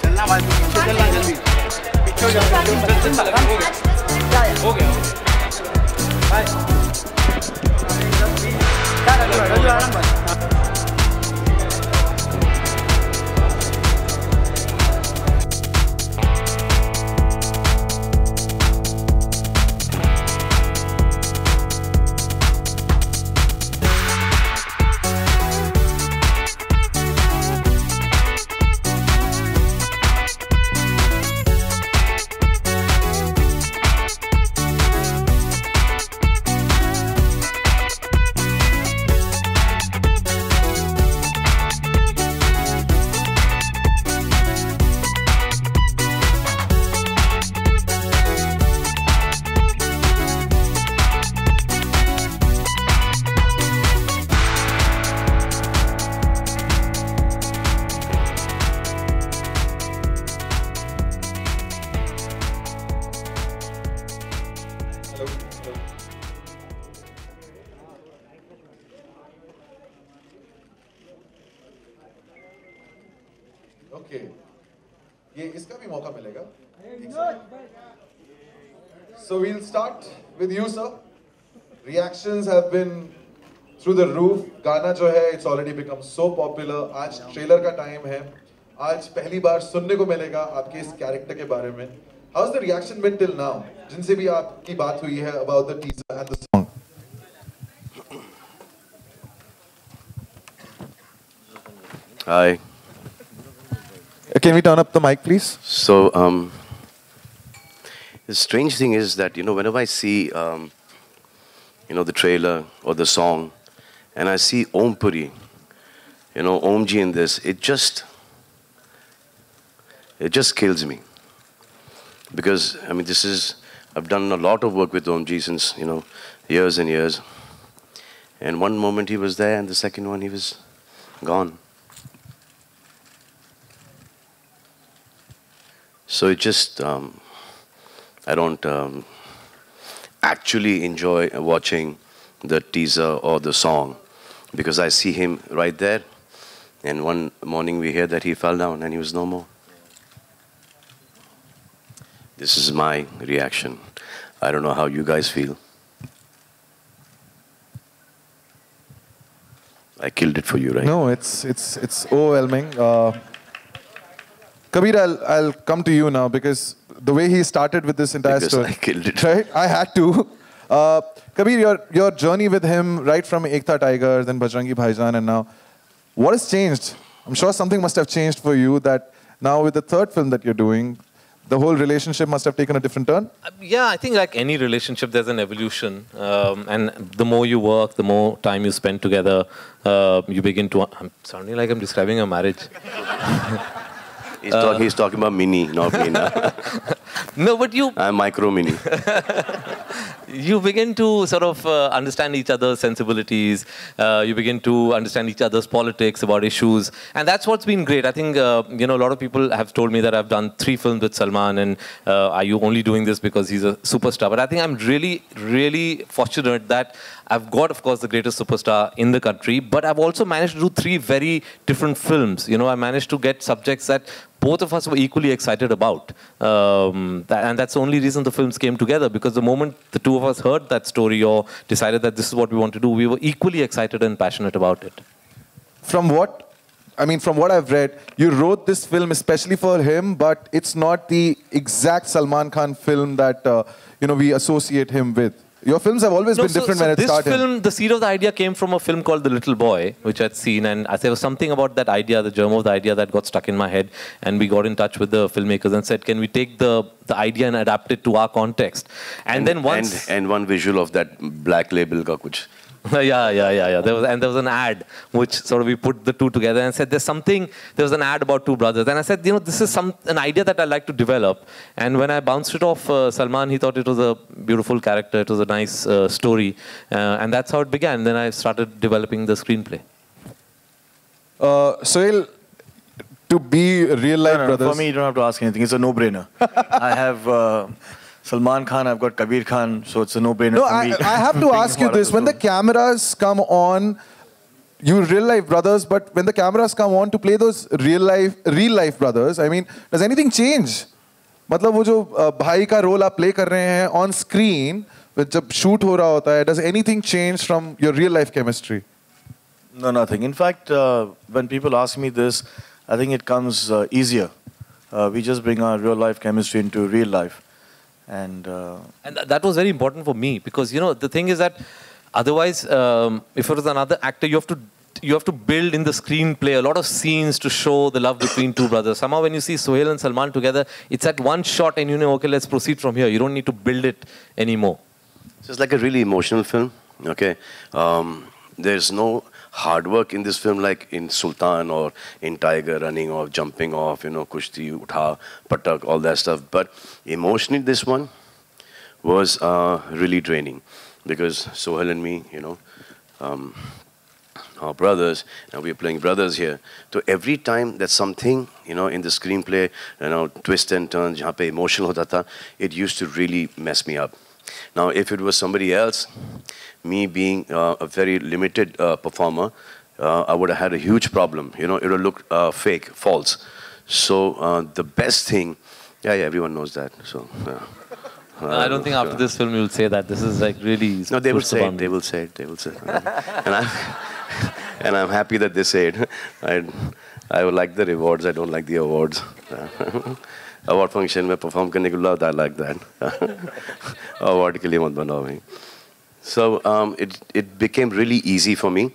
चलना भाई, पीछे चलना जल्दी, पीछे हो गया भाई, रजू आराम भाई। Okay, ये इसका भी मौका मिलेगा। So we'll start with you, sir. Reactions have been through the roof. गाना जो है, it's already become so popular. आज ट्रेलर का टाइम है। आज पहली बार सुनने को मिलेगा आपके इस कैरेक्टर के बारे में। How's the reaction been till now? जिनसे भी आपकी बात हुई है about the teaser and the song. Hi. Can we turn up the mic, please? So, the strange thing is that, whenever I see, the trailer or the song, and I see Om Puri, Om Ji in this, it just kills me. Because, I've done a lot of work with Om Ji since, years and years. And one moment he was there, and the second one he was gone. So it just, I don't actually enjoy watching the teaser or the song because I see him right there, and one morning we hear that he fell down and he was no more. This is my reaction. I don't know how you guys feel. I killed it for you, right? No, it's overwhelming. Kabir, I'll come to you now because the way he started with this entire story. I killed it. Right? I had to. Kabir, your journey with him, right from Ekta Tiger, then Bajrangi Bhaijaan, and now, what has changed? I'm sure something must have changed for you that now with the third film that you're doing, the whole relationship must have taken a different turn? Yeah, I think like any relationship, there's an evolution. And the more you work, the more time you spend together, you begin to... I'm sounding like I'm describing a marriage. He's talking about mini, not Meena. No, but I'm micro mini. You begin to sort of understand each other's sensibilities. You begin to understand each other's politics about issues. And that's what's been great. I think, a lot of people have told me that I've done 3 films with Salman and are you only doing this because he's a superstar? But I think I'm really, really fortunate that I've got, of course, the greatest superstar in the country, but I've also managed to do 3 very different films. I managed to get subjects that both of us were equally excited about. And that's the only reason the films came together, because the moment the two of us heard that story or decided that this is what we want to do, we were equally excited and passionate about it. From what I've read, you wrote this film especially for him, but it's not the exact Salman Khan film that we associate him with. Your films have always been different when it started. This film, the seed of the idea came from a film called The Little Boy, which I'd seen, and there was something about that idea, the germ of the idea that got stuck in my head, and we got in touch with the filmmakers and said, can we take the idea and adapt it to our context? And then once... And one visual of that black label ka kuch Yeah. There was an ad which sort of we put the two together and said there was an ad about two brothers. And I said, this is an idea that I like to develop. And when I bounced it off Salman, he thought it was a beautiful character. It was a nice story. And that's how it began. Then I started developing the screenplay. Sohail, to be real life brothers. For me, you don't have to ask anything. It's a no-brainer. I have Salman Khan, I've got Kabir Khan, so it's a no-brainer No, for me. I have to ask you this. When the cameras come on, you real life brothers, but when the cameras come on to play those real life brothers, I mean, does anything change? मतलब वो जो भाई का role आप play कर रहे हैं on screen, जब shoot हो रहा होता है, does anything change from your real life chemistry? No, nothing. In fact, when people ask me this, I think it comes easier. We just bring our real life chemistry into real life. And that was very important for me because, the thing is that otherwise, if it was another actor, you have to build in the screenplay a lot of scenes to show the love between two brothers. Somehow when you see Sohail and Salman together, it's at one shot and okay, let's proceed from here. You don't need to build it anymore. So it's like a really emotional film, okay? There's no hard work in this film like in Sultan or in Tiger, running off, jumping off, kushti, utha, patak, all that stuff. But emotionally, this one was really draining because Sohail and me, our brothers, and we're playing brothers here. So every time that something, in the screenplay, twist and turns, jahan pe emotional hota tha, it used to really mess me up. Now, if it was somebody else, me being a very limited performer, I would have had a huge problem. It would look fake, false. So the best thing, yeah, everyone knows that. So I don't think after this film you'll say that. This is like really. No, they will say it. They will say it. They will say it. And I'm happy that they say it. I would like the rewards. I don't like the awards. Award function में perform करने के लिए I like that. Award के लिए मत बनाओ भाई. So it became really easy for me,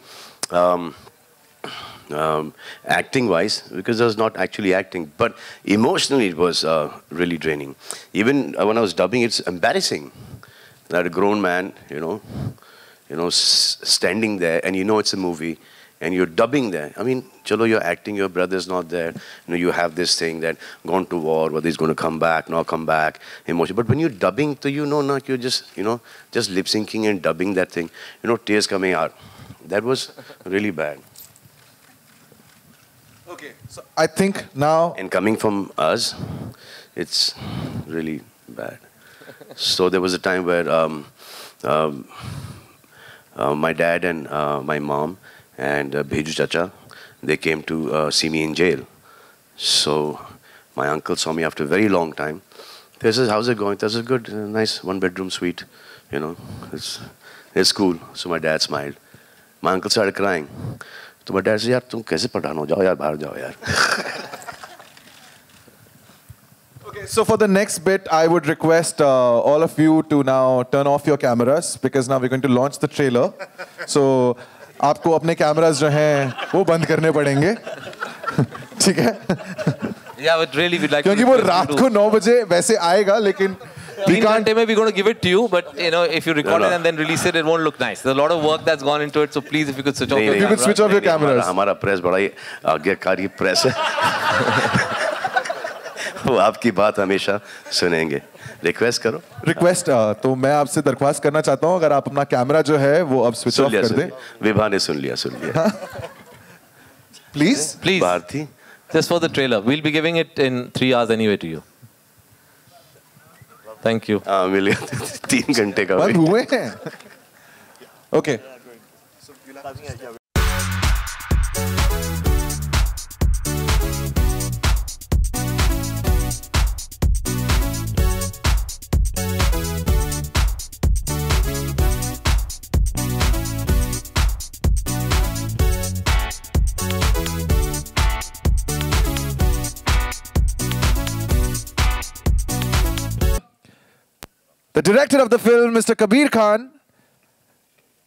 acting-wise, because I was not actually acting, but emotionally it was really draining. Even when I was dubbing, it's embarrassing that a grown man, standing there, and it's a movie, and you're dubbing there. I mean, chalo, you're acting, your brother's not there. You have this thing that gone to war, whether he's going to come back, not come back, emotion. But when you're dubbing, so you're just, just lip syncing and dubbing that thing, tears coming out. That was really bad. Okay, so I think now... And coming from us, it's really bad. So there was a time where my dad and my mom and Bheju Chacha, they came to see me in jail. So my uncle saw me after a very long time. They said, how's it going? This is good, nice one-bedroom suite. It's cool. So my dad smiled. My uncle started crying. So my dad said, yaar, tum kaise pathaan ho? Jao yaar, bahar jao yaar. Okay, so for the next bit, I would request all of you to now turn off your cameras because now we're going to launch the trailer. So आपको अपने cameras जो हैं वो बंद करने पड़ेंगे. ठीक है? Yeah, but really we'd like क्योंकि वो रात को 9 बजे वैसे आएगा लेकिन we can't. We're going to give it to you, but if you record it and then release it, it won't look nice. There's a lot of work that's gone into it, so please, if you could switch off your cameras. If you could switch off your cameras. हमारा press बड़ा ही आज्ञाकारी press है. वो आपकी बात हमेशा सुनेंगे. Request करो. Request तो मैं आपसे दरख्वास्त करना चाहता हूँ अगर आप अपना कैमरा जो है वो अब switch off कर दें. विभा ने सुन लिया. Please. Please. Bharti. Just for the trailer. We'll be giving it in 3 hours anyway to you. Thank you. मिल गया 3 घंटे का. बंद हुए हैं. Okay. The director of the film, Mr. Kabir Khan,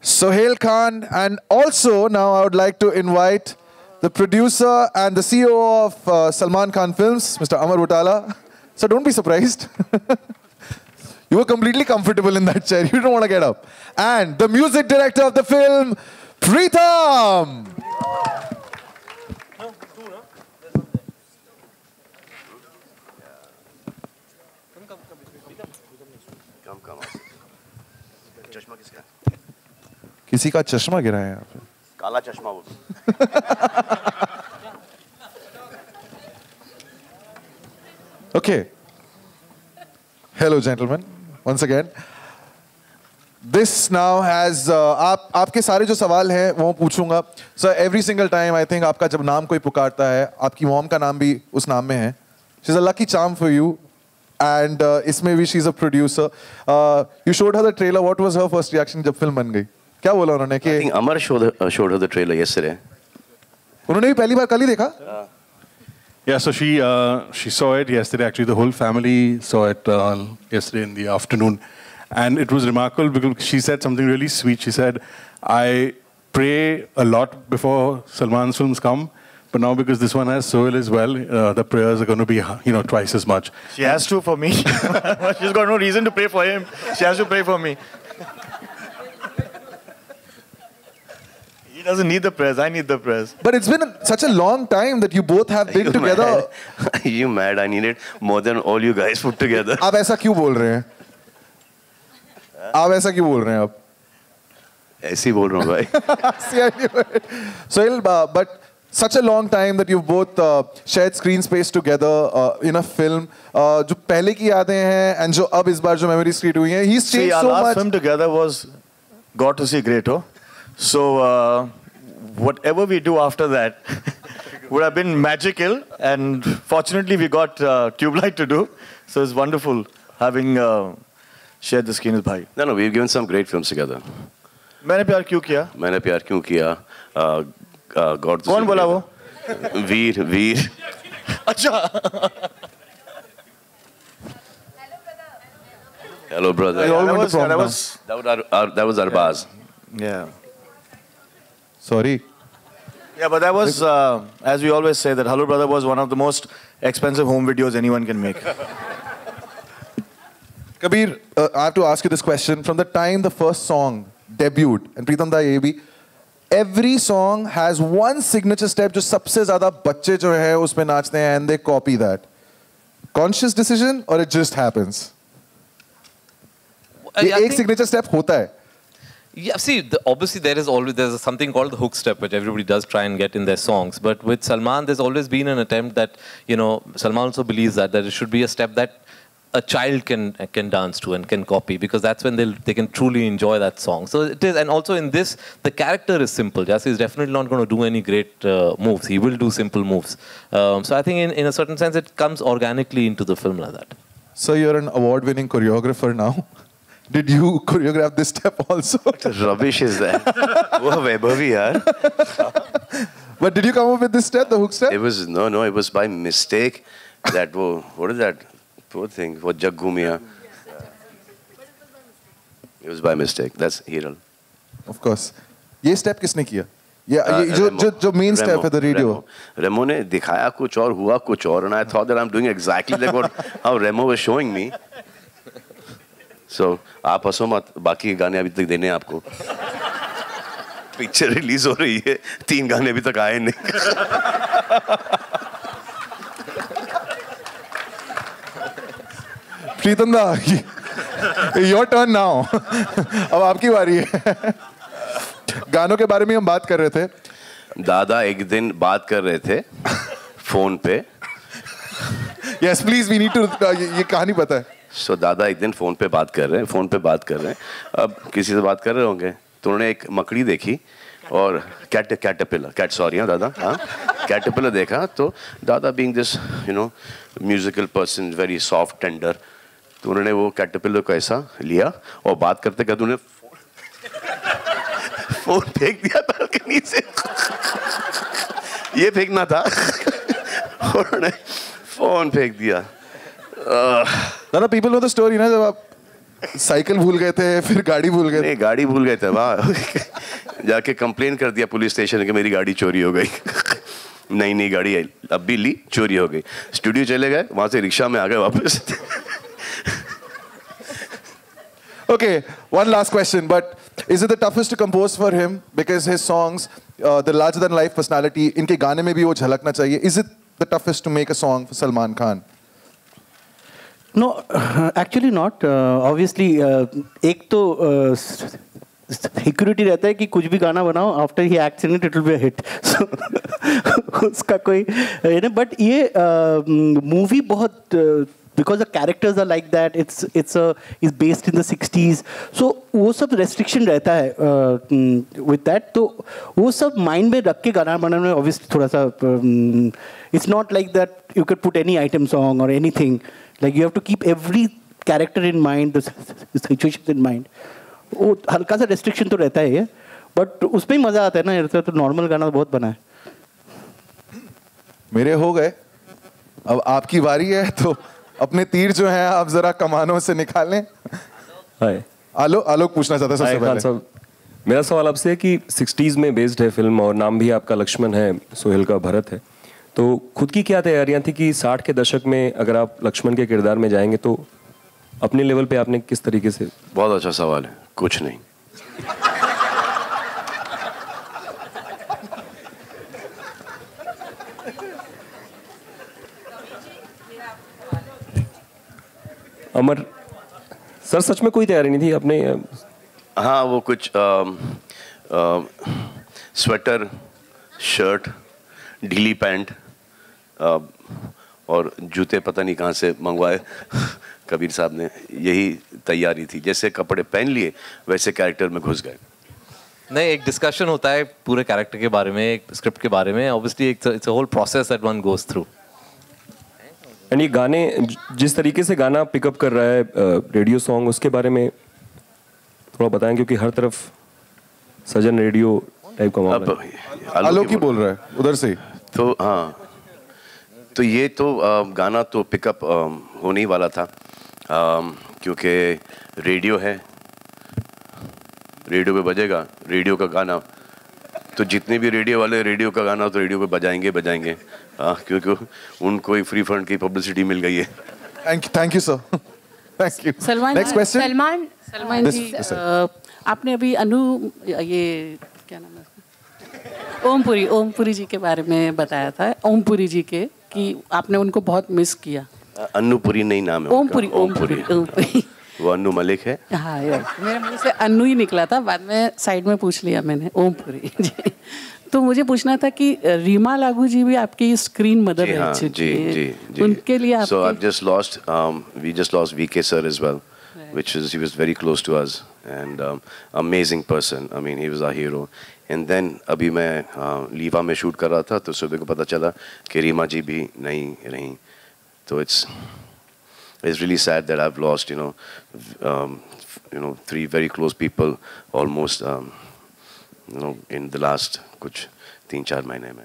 Sohail Khan, and also now I would like to invite the producer and the CEO of Salman Khan Films, Mr. Amar Butala. So don't be surprised. You were completely comfortable in that chair. You don't want to get up. And the music director of the film, Preetham. चश्मा किसका? किसी का चश्मा गिरा है यहाँ पे. काला चश्मा वो. Okay. Hello, gentlemen. Once again. This now has आपके सारे जो सवाल हैं वो पूछूंगा. So every single time I think आपका जब नाम कोई पुकारता है, आपकी मॉम का नाम भी उस नाम में है. She's a lucky charm for you. And इसमें भी she's a producer. You showed her the trailer. What was her first reaction जब फिल्म बन गई? क्या बोला उन्होंने कि? I think Amar showed her the trailer yesterday. उन्होंने भी पहली बार कल ही देखा? Yeah, so she saw it yesterday. Actually, the whole family saw it yesterday in the afternoon. And it was remarkable because she said something really sweet. She said, I pray a lot before Salman's films come. But now because this one has Sohail as well, the prayers are going to be, twice as much. She has to for me. She's got no reason to pray for him. She has to pray for me. He doesn't need the prayers. I need the prayers. But it's been such a long time that you both have been together. Are you mad? I need it more than all you guys put together. आप ऐसा क्यों बोल रहे हैं? आप ऐसा क्यों बोल रहे हैं आप? ऐसे ही बोल रहा हूँ भाई. Sohail, but such a long time that you've both shared screen space together in a film. जो पहले की यादें हैं and जो अब इस बार जो memories create हुई हैं, he's changed so much. Our last film together was got to see Greater. So whatever we do after that would have been magical. And fortunately, we got Tubelight to do. So it's wonderful having shared the screen with Bhai. No, we've given some great films together. मैंने प्यार क्यों किया? मैंने प्यार क्यों किया? God. कौन बोला वो? वीर. अच्छा. Hello, brother. That was Arbaz. Yeah. Sorry. Yeah, but that was, as we always say, that Hello Brother was one of the most expensive home videos anyone can make. Kabir, I have to ask you this question. From the time the first song debuted, and Preetham da ye bhi, every song has one signature step जो सबसे ज़्यादा बच्चे जो हैं उसमें नाचते हैं and they copy that. Conscious decision or it just happens? एक signature step होता है. Yeah, see, obviously there's something called the hook step, which everybody does try and get in their songs. But with Salman, there's always been an attempt that, Salman also believes that it should be a step that a child can dance to and can copy, because that's when they can truly enjoy that song. So it is, and also in this, the character is simple. Jassi is definitely not going to do any great moves. He will do simple moves. So I think in a certain sense, it comes organically into the film like that. So you're an award-winning choreographer now. Did you choreograph this step also? What rubbish is that? वो वैभवी यार. But did you come up with this step, the hook step? It was it was by mistake. That what is that? Poor thing. What Jaggumiya. It was by mistake. That's Hiral. Of course. ये step किसने किया? ये जो main step है the radio. Remo ने दिखाया कुछ और हुआ कुछ और, and I thought that I'm doing exactly like how Remo was showing me. So आप हंसो मत, बाकी गाने अभी तक देने हैं आपको. पिक्चर रिलीज हो रही है, 3 गाने अभी तक आए नहीं. प्रीतम दा, your turn now. अब आपकी बारी है. गानों के बारे में हम बात कर रहे थे. दादा एक दिन बात कर रहे थे फोन पे. Yes, please, we need to. ये कहानी पता है. So दादा एक दिन फोन पे बात कर रहे हैं. अब किसी से बात कर रहे होंगे तो उन्होंने एक मकड़ी देखी और कैटरपिलर देखा. तो दादा being this musical person, very soft, tender, तो उन्होंने वो कैटरपिलर को ऐसा लिया और बात करते करते उन्होंने फोन फेंक दिया बालकनी से. ये फेंकना था और उन्होंने फोन फेंक दिया. दादा, people know the story ना, जब आप साइकिल भूल गए थे फिर गाड़ी भूल गए. नहीं, गाड़ी भूल गए थे. वाह. जाके कंप्लेन कर दिया पुलिस स्टेशन कि मेरी गाड़ी चोरी हो गई. नहीं गाड़ी अब भी ली, चोरी हो गई. स्टूडियो चले गए, वहां से रिक्शा में आ गए वापस. Okay, one last question, but is it the toughest to compose for him because his songs, the larger than life personality, इनके गाने में भी वो झलकना चाहिए? Is it the toughest to make a song for Salman Khan? No, actually not. Obviously, एक तो security रहता है कि कुछ भी गाना बनाओ, after he acts in it it will be a hit. उसका कोई नहीं. बट ये मूवी बहुत because the characters are like that, it's based in the 60s, so वो सब restriction रहता है with that. तो वो सब mind में रख के गाना बनाने में obviously थोड़ा सा it's not like that you could put any item song or anything, like you have to keep every character in mind, the situations in mind. वो हल्का सा restriction तो रहता है, but उसमें ही मजा आता है ना. तो normal गाना बहुत बना है. मेरे हो गए, अब आपकी बारी है, तो अपने तीर जो हैं आप जरा कमानों से निकालें. हाय, आलोक पूछना चाहता है सबसे पहले. मेरा सवाल आपसे है कि 60s में बेस्ड है फिल्म और नाम भी आपका लक्ष्मण है, सोहेल का भरत है, तो खुद की क्या तैयारियां थी कि 60 के दशक में अगर आप लक्ष्मण के किरदार में जाएंगे तो अपने लेवल पे आपने किस तरीके से? बहुत अच्छा सवाल है. कुछ नहीं. अमर सर, सच में कोई तैयारी नहीं थी अपने? हाँ, वो कुछ स्वेटर, शर्ट, ढीली पैंट और जूते पता नहीं कहाँ से मंगवाए कबीर साहब ने. यही तैयारी थी. जैसे कपड़े पहन लिए वैसे कैरेक्टर में घुस गए. नहीं, एक डिस्कशन होता है पूरे कैरेक्टर के बारे में, एक स्क्रिप्ट के बारे में. Obviously it's a whole process that one goes through. And ये गाने जिस तरीके से गाना पिकअप कर रहा है रेडियो सॉन्ग, उसके बारे में थोड़ा बताएं, क्योंकि हर तरफ सजन रेडियो टाइप का मामला है. आलोक ही बोल रहा है उधर से. तो हाँ, तो ये तो गाना तो पिकअप होने ही वाला था, क्योंकि रेडियो है, रेडियो पे बजेगा रेडियो का गाना. तो जितने भी रेडियो वाले रेडियो का गाना तो रेडियो पे बजाएंगे क्योंकि उनको ही फ्री फंड की पब्लिसिटी मिल गई है. Thank you sir. Thank you. Salman, next question. Salman ji, आपने अभी ये क्या नाम है उसका, ओमपुरी जी के बारे में बताया था. ओमपुरी जी के कि आपने उनको बहुत मिस किया. अन्नूपुरी नहीं नाम है. ओमपुरी. वो अन्नू मलिक है. हाँ यार, मेरे मुंह से अन्नू ही निकला था, बाद में साइड में पूछ लिया मैंने ओमपुरी जी. तो मुझे पूछना था कि रीमा लागू जी भी आपकी स्क्रीन मदर है. हाँ, जी. उनके लिए So I've just lost, we just lost VK sir as well, which is, he was very close to us and amazing person. I mean, he was our hero. And then अभी मैं लीवा में shoot कर रहा था, तो सुबह को पता चला कि रीमा जी भी नहीं रही. तो it's really sad that I've lost, you know, 3 very close people almost, in the last कुछ 3-4 महीने में.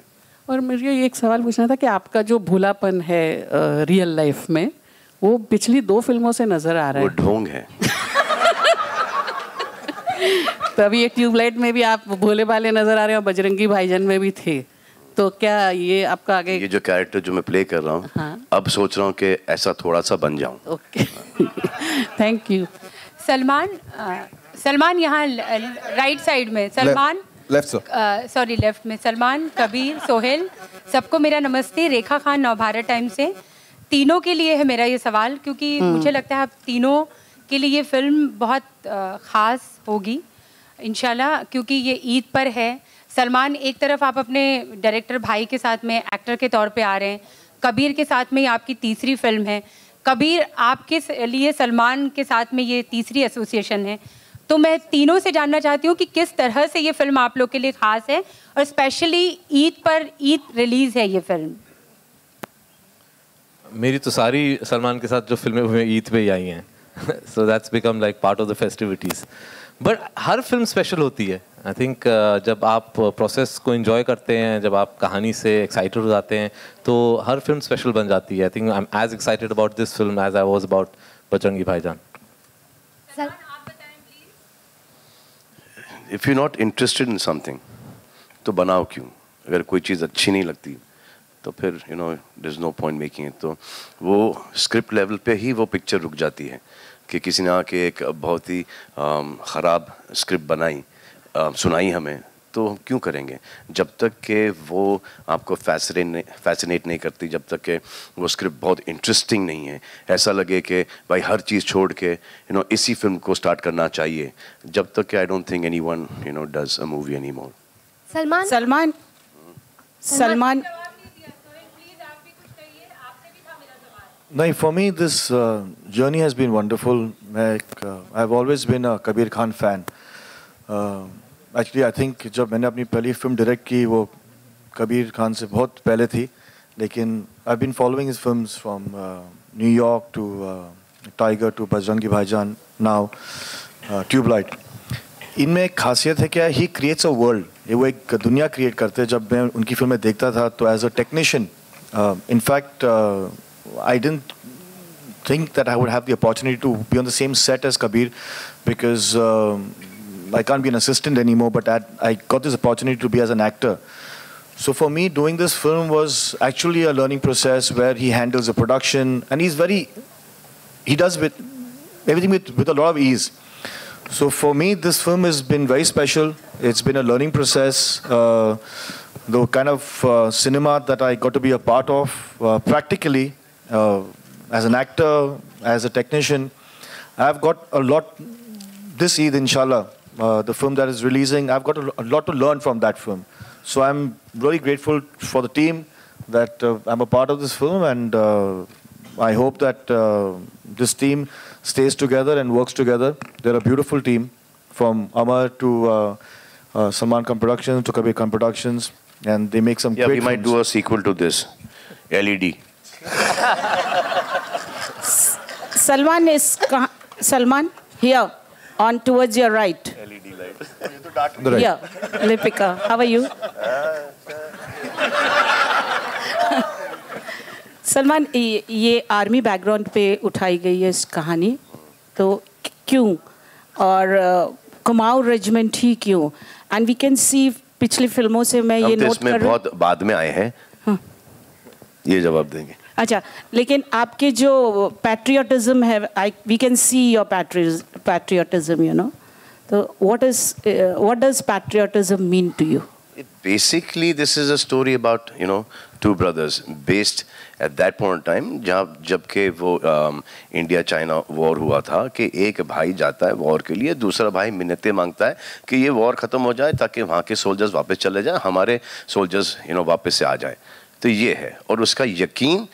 और मुझे एक सवाल पूछना था कि आपका जो भूलापन है रियल लाइफ में, वो पिछली 2 फिल्मों से नजर आ रहा है. वो ढोंग है. तो अभी ये ट्यूबलाइट में भी आप भोले भाले नजर आ रहे हो, बजरंगी भाईजान में भी थे. तो क्या ये आपका आगे, ये जो कैरेक्टर जो मैं प्ले कर रहा हूँ, हाँ, अब सोच रहा हूँ कि ऐसा थोड़ा सा बन जाऊँ. ओके. Thank you. सलमान यहाँ राइट साइड में. सलमान लेफ्ट में. सलमान, कबीर, सोहेल, सबको मेरा नमस्ते. रेखा खान, नवभारत टाइम से. तीनों के लिए है मेरा ये सवाल, क्योंकि मुझे लगता है आप तीनों के लिए ये फिल्म बहुत ख़ास होगी इंशाल्लाह, क्योंकि ये ईद पर है. सलमान, एक तरफ आप अपने डायरेक्टर भाई के साथ में एक्टर के तौर पे आ रहे हैं. कबीर के साथ में ये आपकी तीसरी फिल्म है. कबीर, आपके लिए सलमान के साथ में ये तीसरी एसोसिएशन है. तो मैं तीनों से जानना चाहती हूँ कि किस तरह से ये फिल्म आप लोग के लिए ख़ास है, और स्पेशली ईद रिलीज़ है ये फिल्म. मेरी तो सारी सलमान के साथ जो फिल्में हुई ईद पे ही आई हैं. So that's become like part of the festivities. But her film special होती है. आई थिंक जब आप प्रोसेस को एंजॉय करते हैं, जब आप कहानी से एक्साइटेड हो जाते हैं, तो हर फिल्म स्पेशल बन जाती है. I think I am as excited about this film as I was about Bajrangi Bhaijaan. If you're not interested in something, तो बनाओ क्यों? अगर कोई चीज़ अच्छी नहीं लगती तो फिर there's no point making it. तो वो स्क्रिप्ट लेवल पे ही वो पिक्चर रुक जाती है कि किसी ने आके एक बहुत ही ख़राब स्क्रिप्ट बनाई, सुनाई हमें, तो हम क्यों करेंगे जब तक कि वो आपको फैसिनेट नहीं करती, जब तक कि वो स्क्रिप्ट बहुत इंटरेस्टिंग नहीं है, ऐसा लगे कि भाई हर चीज़ छोड़ के इसी फिल्म को स्टार्ट करना चाहिए, जब तक कि I don't think anyone does a movie anymore. Salman नहीं, for me this journey has been wonderful. I've always been a Kabir Khan fan. Actually, I think जब मैंने अपनी पहली फिल्म डायरेक्ट की वो कबीर खान से बहुत पहले थी, लेकिन I've been following his films from New York to Tiger to Bajrangi भाईजान, now Tubelight. इनमें एक खासियत है क्या, he creates a world. ये वो एक दुनिया क्रिएट करते हैं. जब मैं उनकी फिल्में देखता था तो as a technician, in fact I didn't think that I would have the opportunity to be on the same set as Kabir, because I can't be an assistant anymore, but I got this opportunity to be as an actor. So for me, doing this film was actually a learning process where he handles the production, and he does everything with a lot of ease. So for me, this film has been very special. It's been a learning process. The kind of cinema that I got to be a part of practically, as an actor, as a technician, I've got a lot this Eid, inshallah. The film that is releasing, I've got a lot to learn from that film. So I'm really grateful for the team that I'm a part of this film, and I hope that this team stays together and works together. They're a beautiful team, from Amar to Salman Khan Productions to Kabir Khan Productions, and they make some great we might films. do a sequel to this, LED. Salman, here, on towards your right. LED light. Right. Here, Lipika, how are you? Salman, ये army background पे उठाई गई है इस कहानी, तो क्यों, और कुमाऊं रेजिमेंट ही क्यों? एंड वी कैन सी पिछली फिल्मों से मैं ये नोट कर रही हूँ, बहुत बाद में आए हैं. हाँ. ये जवाब देंगे. अच्छा, लेकिन आपके जो पैट्रियटिज्म है, we can see your patriotism, you know, तो what does patriotism mean to you? Basically, this is a story about two brothers based at that point in time, जब के वो इंडिया चाइना वॉर हुआ था, कि एक भाई जाता है वॉर के लिए, दूसरा भाई मिन्नतें मांगता है कि ये वॉर ख़त्म हो जाए ताकि वहाँ के सोल्जर्स वापस चले जाएं, हमारे सोल्जर्स वापस से आ जाए. तो ये है, और उसका यकीन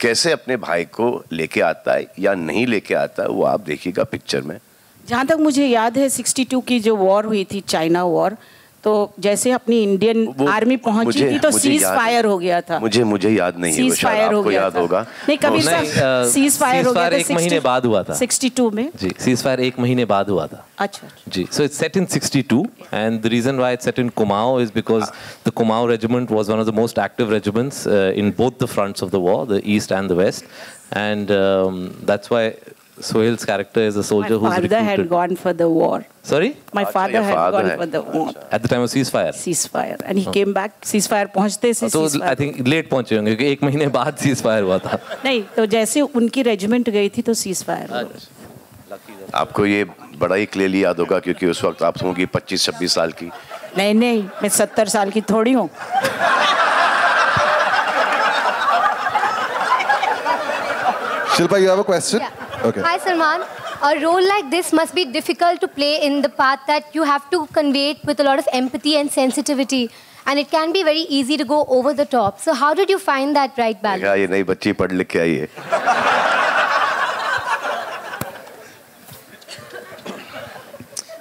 कैसे अपने भाई को लेके आता है या नहीं लेके आता है, वो आप देखिएगा पिक्चर में. जहाँ तक मुझे याद है 62 की जो वॉर हुई थी, चाइना वॉर, तो जैसे अपनी इंडियन आर्मी पहुंची थी तो सीज फायर हो गया था. मुझे याद नहीं है, शायद आपको याद होगा. नहीं, कबीर साहब, सीज फायर हो गया था 1 महीने बाद हुआ था 62 में. जी, सीज फायर 1 महीने बाद हुआ था. अच्छा जी. So it's set in 62, and the reason why it's set in Kumaon is because the Kumaon regiment was one of the most active regiments in both the fronts of the war, the east and the west, and that's why Sohail's character is a soldier who's recruited. My father had gone for the war. Sorry? My father had gone for the war. At the time of ceasefire? Ceasefire. And he came back, ceasefire पहुंचते से ceasefire. I think late पहुंचे होंगे, क्योंकि 1 महीने बाद ceasefire हुआ था. नहीं, तो जैसे उनकी रेजिमेंट गई थी तो ceasefire हुआ. आपको ये बड़ा ही क्लियरली याद होगा, क्योंकि उस वक्त आप होंगी 25-26 साल की. नहीं, मैं 70 साल की थोड़ी हूँ. Shilpa, you have a question? Yeah. Okay. Hi, Salman. A role like this must be difficult to play in the part that you have to convey it with a lot of empathy and sensitivity. And it can be very easy to go over the top. So how did you find that right balance? ये नई बच्ची पढ़ लिख के आई है.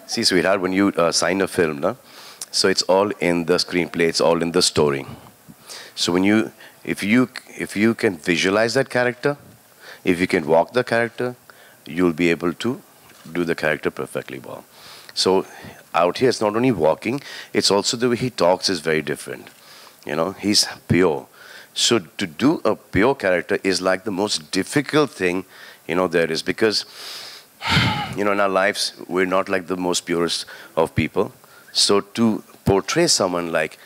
See, sweetheart, when you sign a film, so it's all in the screenplay, it's all in the story. So when if you can visualize that character, if you can walk the character, you'll be able to do the character perfectly well. So out here, it's not only walking, it's also the way he talks is very different. He's pure. So to do a pure character is like the most difficult thing, there is, because, in our lives, we're not like the most purest of people. So to portray someone like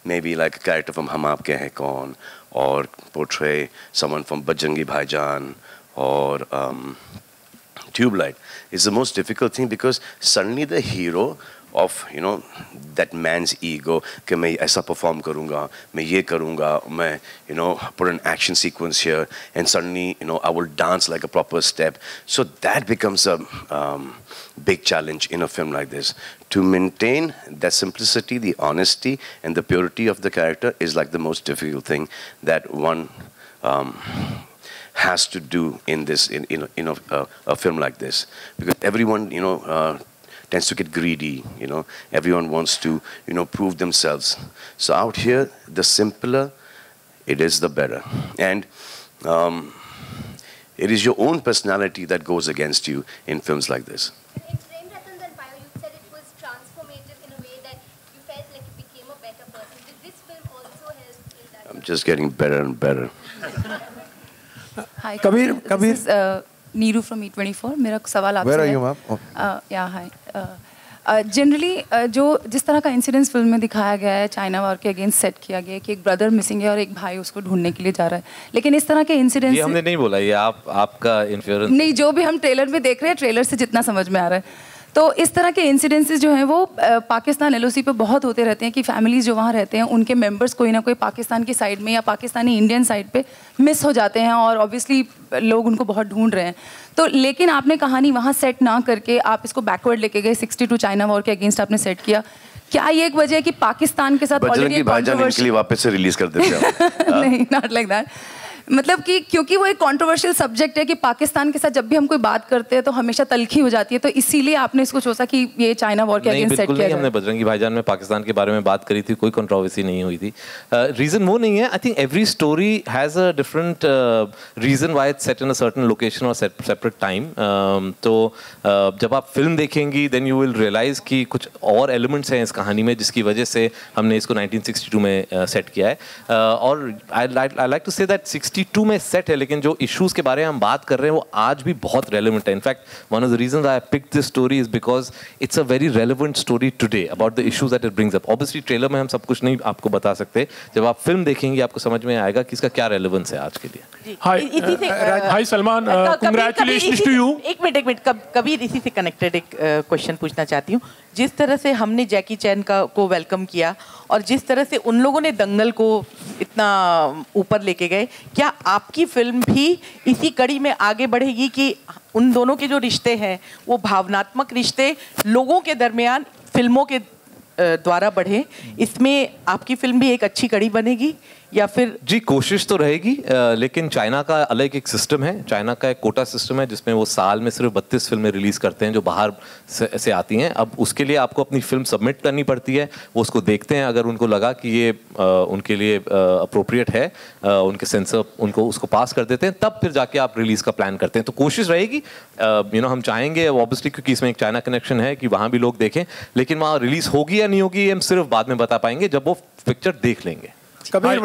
maybe like a character from Hum Aapke Hain Kaun, or portray someone from Bajrangi Bhaijaan, or Tubelight, is the most difficult thing, because suddenly the hero of, you know, that man's ego, कि मैं ऐसा perform करूँगा, मैं ये करूँगा, मैं, you know, put an action sequence here, and suddenly, you know, I will dance like a proper step. So that becomes a big challenge in a film like this. To maintain that simplicity, the honesty, and the purity of the character is like the most difficult thing that one has to do in this, in a film like this, because everyone, you know, tends to get greedy, you know. Everyone wants to, you know, prove themselves. So out here, the simpler it is, the better. And it is your own personality that goes against you in films like this. In Prem Ratan Dhan Payo, you said it was transformative in a way that you felt like you became a better person. Did this film also help in that? I'm just getting better and better. Hi, Kabir. This is Neeru from E24. मेरा सवाल आपसे है. Where are you, ma'am? Yeah, hi. Generally जो जिस तरह का incidence film में दिखाया गया है, चाइना वॉर के अगेंस्ट सेट किया गया है कि एक ब्रदर मिसिंग है और एक भाई उसको ढूंढने के लिए जा रहा है, लेकिन इस तरह के इंसिडेंस ये हमने नहीं बोला, ये आपका इन्फ्लुएंस नहीं, जो भी हम ट्रेलर में देख रहे हैं, ट्रेलर से जितना समझ में आ रहा है, तो इस तरह के इंसिडेंसेस जो हैं वो पाकिस्तान एलओसी पे बहुत होते रहते हैं कि फैमिलीज जो वहाँ रहते हैं उनके मेंबर्स कोई ना कोई पाकिस्तान की साइड में या पाकिस्तानी इंडियन साइड पे मिस हो जाते हैं और ऑब्वियसली लोग उनको बहुत ढूंढ रहे हैं. तो लेकिन आपने कहानी वहाँ सेट ना करके आप इसको बैकवर्ड लेके गए, 62 चाइना वॉर के अगेंस्ट आपने सेट किया. क्या ये एक वजह है कि पाकिस्तान के साथ बजरंगी भाईजान इनके लिए वापस से रिलीज कर देते हैं? नहीं, नॉट लाइक दैट. मतलब कि क्योंकि वो एक कंट्रोवर्शियल सब्जेक्ट है कि पाकिस्तान के साथ जब भी हम कोई बात करते हैं तो हमेशा तलखी हो जाती है, तो इसीलिए आपने इसको सोचा कि ये चाइना वॉर के अगेंस्ट सेट किया जाए. हमने बजरंगी भाईजान में पाकिस्तान के बारे में बात करी थी, कोई कंट्रोवर्सी नहीं हुई थी. रीजन वो नहीं है. I think every story has a different reason why it's set in a certain location और सेपरेट टाइम. तो जब आप फिल्म देखेंगी देन यू विल रियलाइज कि कुछ और एलिमेंट्स हैं इस कहानी में जिसकी वजह से हमने इसको 1962 में सेट किया है. और I like to say that 62 में सेट है, लेकिन जो इश्यूज के बारे में हम बात कर रहे हैं वो आज भी बहुत रेलेवेंट है. In fact one of the reasons I picked this story is because it's a very relevant story today about the issues that it brings up. Obviously trailer में हम सब कुछ नहीं आपको बता सकते, जब आप फिल्म देखेंगे आपको समझ में आएगा कि इसका क्या रेलेवेंस है आज के लिए. हाय सलमान, कांग्रेचुलेशंस टू यू. एक मिनट कबीर, इसी से कनेक्टेड एक क्वेश्चन पूछना चाहती हूँ. जिस तरह से हमने जैकी चैन को वेलकम किया और जिस तरह से उन लोगों ने दंगल को इतना ऊपर लेके गए, क्या आपकी फिल्म भी इसी कड़ी में आगे बढ़ेगी कि उन दोनों के जो रिश्ते हैं वो भावनात्मक रिश्ते लोगों के दरमियान फिल्मों के द्वारा बढ़े? इसमें आपकी फिल्म भी एक अच्छी कड़ी बनेगी या फिर? जी, कोशिश तो रहेगी, लेकिन चाइना का अलग एक सिस्टम है. चाइना का एक कोटा सिस्टम है जिसमें वो साल में सिर्फ 32 फिल्में रिलीज करते हैं जो बाहर से आती हैं. अब उसके लिए आपको अपनी फिल्म सबमिट करनी पड़ती है, वो उसको देखते हैं, अगर उनको लगा कि ये उनके लिए अप्रोप्रिएट है, उनके सेंसर उनको उसको पास कर देते हैं, तब फिर जाके आप रिलीज का प्लान करते हैं. तो कोशिश रहेगी, हम चाहेंगे ऑब्वियसली, क्योंकि इसमें एक चाइना कनेक्शन है, कि वहाँ भी लोग देखें, लेकिन वहाँ रिलीज होगी या नहीं होगी हम सिर्फ बाद में बता पाएंगे जब वो पिक्चर देख लेंगे. Kabir,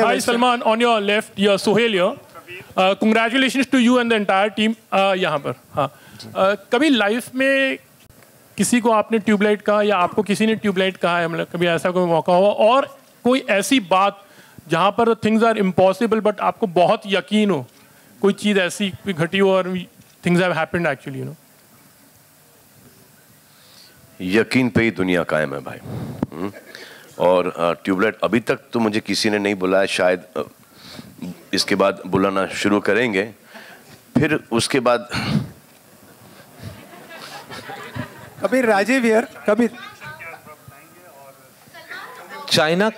hi Salman, on your left, you're Sohail here. Congratulations to you and the entire team. यहाँ पर, हाँ. कभी लाइफ में किसी को आपने ट्यूबलाइट कहा या आपको किसी ने ट्यूबलाइट कहा है, मतलब कभी ऐसा कोई मौका हुआ, और कोई ऐसी बात जहाँ पर थिंग्स आर इम्पॉसिबल बट आपको बहुत यकीन हो, कोई चीज़ ऐसी घटी हो और थिंग्स हैव हैपेंड एक्चुअली, यकीन पे ही दुनिया कायम है भाई. और ट्यूबलाइट अभी तक तो मुझे किसी ने नहीं बुलाया, शायद इसके बाद बुलाना शुरू करेंगे. फिर उसके बाद Kabir, Rajiv here. Kabir, China,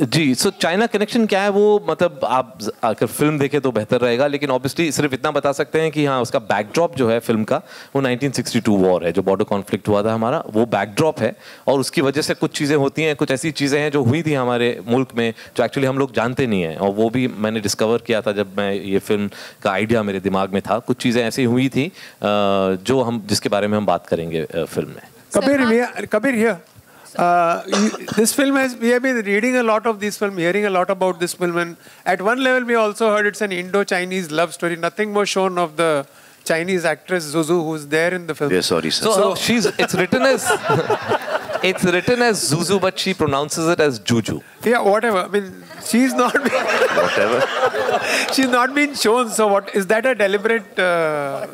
ji, so China connection क्या है वो, मतलब आप अगर फिल्म देखें तो बेहतर रहेगा, लेकिन ऑब्वियसली सिर्फ इतना बता सकते हैं कि हाँ, उसका बैकड्रॉप जो है फिल्म का वो 1962 वॉर है, जो बॉर्डर कॉन्फ्लिक्ट हुआ था हमारा, वो बैकड्रॉप है. और उसकी वजह से कुछ चीज़ें होती हैं, कुछ ऐसी चीज़ें हैं जो हुई थी हमारे मुल्क में जो एक्चुअली हम लोग जानते नहीं हैं, और वो भी मैंने डिस्कवर किया था जब मैं ये फिल्म का आइडिया मेरे दिमाग में था. कुछ चीज़ें ऐसी हुई थी जो जिसके बारे में हम बात करेंगे फिल्म में. Kabir, this film we have been reading a lot of this film, hearing a lot about this film, and at one level we also heard it's an Indo-Chinese love story. Nothing more shown of the Chinese actress Zuzu, who's there in the film. Yeah, sorry sir. So it's written as It's written as Zuzu, but she pronounces it as Juju. Yeah, whatever. I mean, she's not. Whatever. She's not been shown. So, what is that a deliberate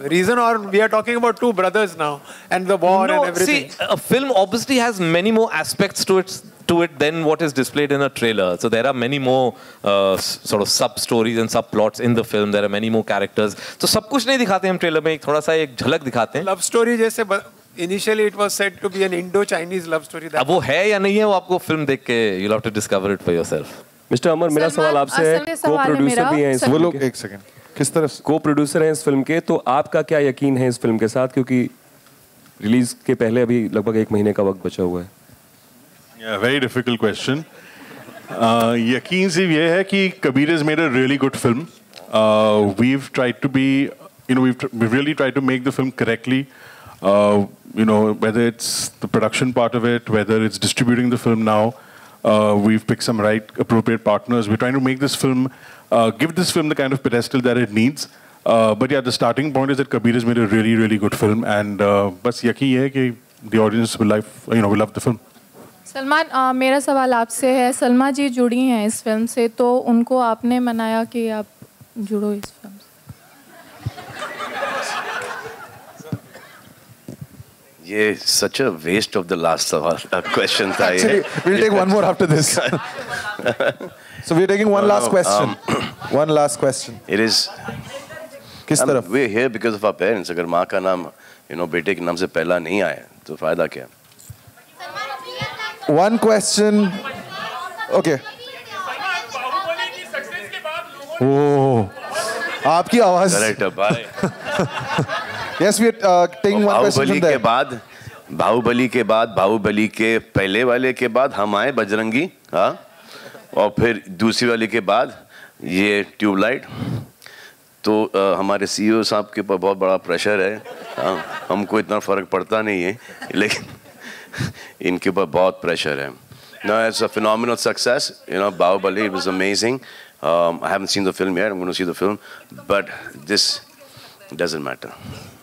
reason, or we are talking about two brothers now and the war and everything? See, a film obviously has many more aspects to it than what is displayed in a trailer. So there are many more sort of sub stories and subplots in the film. There are many more characters. So सब कुछ नहीं दिखाते हम trailer में, एक थोड़ा सा एक झलक दिखाते हैं. Love story जैसे initially it was said to be an Indo-Chinese love story. अब वो है या नहीं है वो आपको फिल्म देख के you'll have to discover it for yourself. Mister Amar, मेरा सवाल आपसे है, को प्रोड्यूसर भी हैं इस वो लोग, एक सेकंड, किस तरफ को प्रोड्यूसर हैं इस फिल्म के, तो आपका क्या यकीन है इस फिल्म के साथ, क्योंकि रिलीज के पहले अभी लगभग 1 महीने का वक्त बचा हुआ है. Yeah, very difficult question. यकीन सिर्फ ये है कि Kabir has made a really good film. We've tried to be, we've really tried to make the film correctly. Whether it's the production part of it, whether it's distributing the film now, we've picked some appropriate partners. We're trying to make this film, give this film the kind of pedestal that it needs. But yeah, the starting point is that Kabir has made a really, really good film, and बस यकीन है कि the audience will love the film. Salman, मेरा सवाल आपसे है, सलमा जी जुड़ी हैं इस फिल्म से, तो उनको आपने मनाया कि आप जुड़ो इस फिल्म से? ये such a waste of the last question था ये. Actually, we'll take one more after this. So we're taking one last question. One last question. It is. किस तरफ? We're here because of our parents. अगर माँ का नाम, बेटे के नाम से पहला नहीं आया, तो फायदा क्या? One question. Okay. Oh, आपकी आवाज. Correct, bye. Yes, we are taking one question from there. Baahubali के बाद, पहले वाले के बाद हम आए बजरंगी, हाँ, और फिर दूसरी वाले के बाद ये ट्यूबलाइट. तो हमारे सीईओ साहब के ऊपर बहुत बड़ा प्रेशर है. हाँ, हमको इतना फर्क पड़ता नहीं है, लेकिन इनके ऊपर बहुत प्रेशर है. No, it's a phenomenal success. Bahubali, it was amazing. I haven't seen the film yet. I'm going to see the film, but this doesn't matter.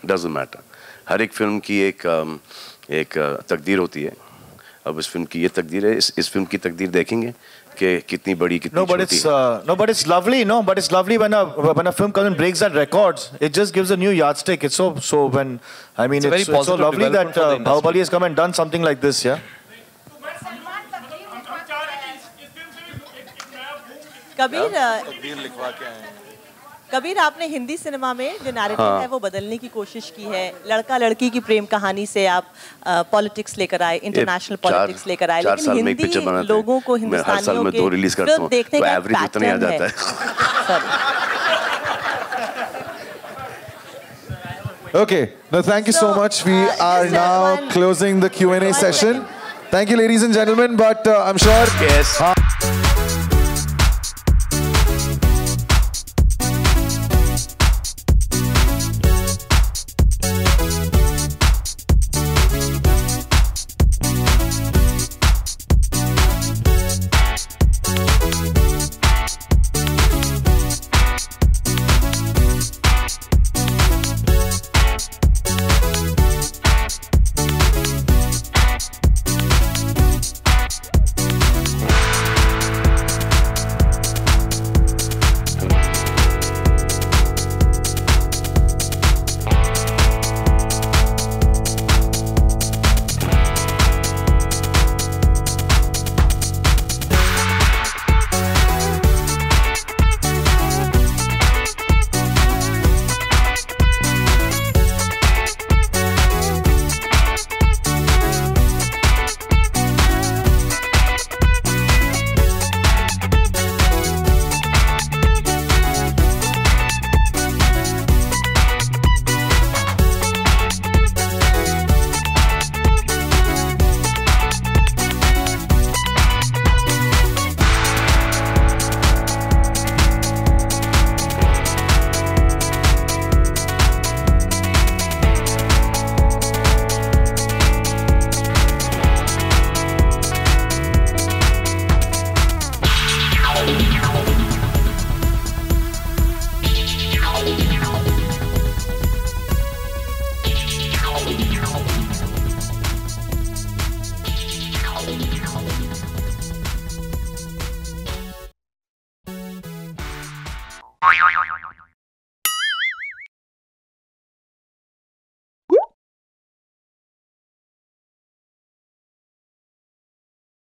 Doesn't matter. हर एक फिल्म की एक तकदीर होती है. अब इस फिल्म की ये तकदीर है. इस फिल्म की तकदीर देखेंगे कि कितनी बड़ी कितनी छोटी है. But it's lovely. No, but it's lovely when a film comes and breaks that records. It just gives a new yardstick. It's so when it's so lovely that Bahubali has come and done something like this. Yeah. Kabir, आपने Hindi cinema में जो narrative है वो बदलने की कोशिश की है. लड़का लड़की की प्रेम कहानी से आप पॉलिटिक्स लेकर आए, इंटरनेशनल पॉलिटिक्स लेकर आए, लेकिन हिंदी लोगों को, हिंदुस्तानियों के फिल्म देखने का पैटर्न है. Okay, no, thank you so much. We are now closing the Q&A session. Thank you, ladies and gentlemen. But I'm sure. Yes.